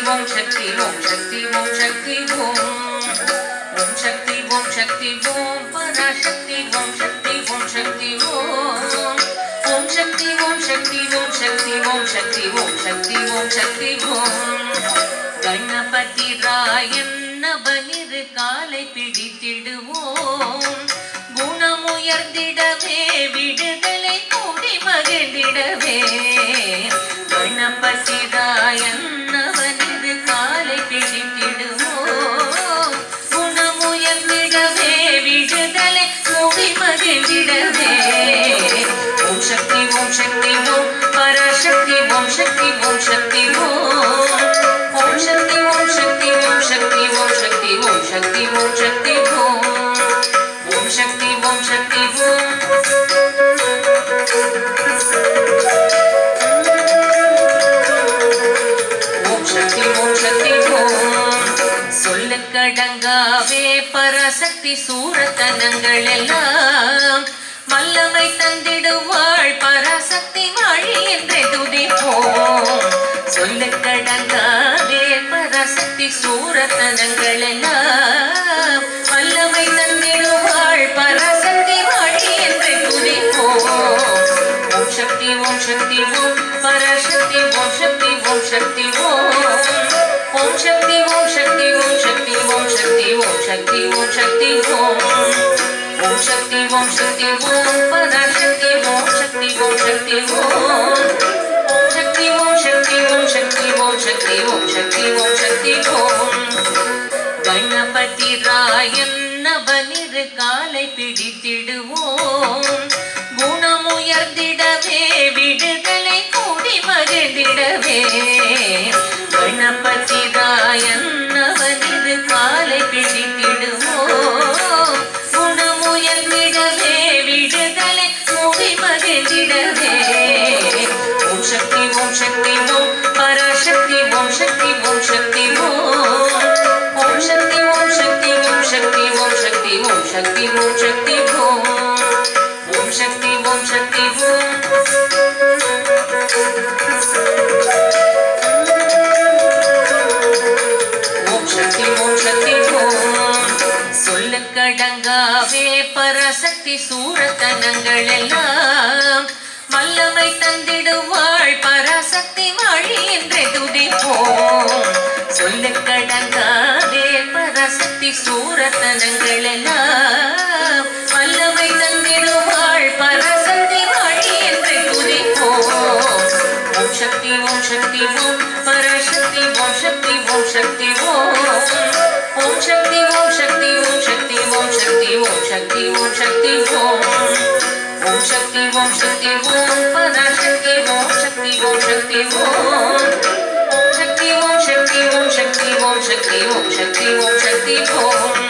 ஓம் சக்தி ஓம் சக்தி ஓம் சக்தி ஓம் ஓம் சக்தி ஓம் சக்தி ஓம் பராசக்தி ஓம் சக்தி ஓம் சக்தி ஓம் ஓம் சக்தி ஓம் சக்தி ஓம் சக்தி ஓம் சக்தி ஓம் சக்தி ஓம் சக்தி ஓம் கணபதி ராயன் நவனிரு காலை பிடித்திடுவோம் குணமுயர்ந்திடவே விடுதலை கூடி மகிழ்ந்திடவே கணபதி ராயன் நவனிரு காலை பிடித்திடுவோம் குணமுயர்ந்திடவே விடுதலை கூடி மகிழ்ந்திடவே ஓம் சக்தி ஓம் சக்தி ஓம் பராசக்தி ஓம் சக்தி ஓம் சக்தி ஓம் ஓம் சக்தி ஓம் சக்தி ஓம் சக்தி ஓம் சக்தி ஓம் சக்தி ஓம் சக்தி ஓம் ஓம் சக்தி ஓம் சக்தி ஓம் ஓம் சக்தி ஓம் சக்தி ஓம் சொல்லக்கடங்காவே பராசக்தி சூரத்தனங்கள் எல்லாம் வல்லமை தந்திடுவாள் பராசக்தி வாழி என்றே துதிப்போம் சொல்லக்கடங்காவே பராசக்தி சூரத்தனங்கள் எல்லாம் வல்லமை தந்திடுவாள் பராசக்தி வாழி என்றே துதிப்போம் ஓம் சக்தி ஓம் சக்தி ஓம் பராசக்தி ஓம் சக்தி ஓம் சக்தி ஓம் ஓம் சக்தி ஓம் சக்தி ஓம் சக்தி ஓம் சக்தி ஓம் சக்தி ஓம் சக்தி ஓம் ஓம் சக்தி ஓம் சக்தி ஓம் பராசக்தி ஓம் சக்தி ஓம் சக்தி ஓம் ஓம் சக்தி ஓம் சக்தி ஓம் சக்தி ஓம் சக்தி ஓம் சக்தி ஓம் சக்தி ஓம் கணபதி ராயன் நவனிரு காலை பிடித்திடுவோம் குணமுயர்ந்திடவே விடுதலை கூடி மகிழ்ந்திடவே கணபதி ராயன் நவனிரு காலை பிடித்திடுவோம் குணமுயர்ந்திடவே விடுதலை கூடி மகிழ்ந்திடவே ஓம் சக்தி ஓம் சக்தி ஓம் பராசக்தி ஓம் சக்தி ஓம் சக்தி ஓம் ஓம் சக்தி ஓம் சக்தி ஓம் சக்தி ஓம் சக்தி ஓம் சக்தி ஓம் சக்தி ஓம் ஓம் சக்தி ஓம் சக்தி ஓம் ஓம் சக்தி ஓம் சக்தி ஓம் சொல்லக்கடங்காவே பராசக்தி சூரத்தனங்கள் எல்லாம் வல்லமை தந்திடுவாள் பராசக்தி வாழி என்றே துதிப்போம் சொல்லக்கடங்காவே பராசக்தி சூரத்தனங்கள் எல்லாம் வல்லமை தந்திடுவாள் பராசக்தி வாழி என்றே துதிப்போம் ஓம் சக்தி ஓம் சக்தி ஓம் பராசக்தி ஓம் சக்தி ஓம் சக்தி ஓம் ஓம் சக்தி ஓம் சக்தி ஓம் சக்தி ஓம் சக்தி ஓம் சக்தி ஓம் சக்தி ஓம் ஓம் சக்தி ஓம் சக்தி ஓம் பராசக்தி ஓம் சக்தி ஓம் சக்தி ஓம் ஓம் சக்தி ஓம் சக்தி ஓம் சக்தி ஓம் சக்தி ஓம் சக்தி ஓம் சக்தி ஓம்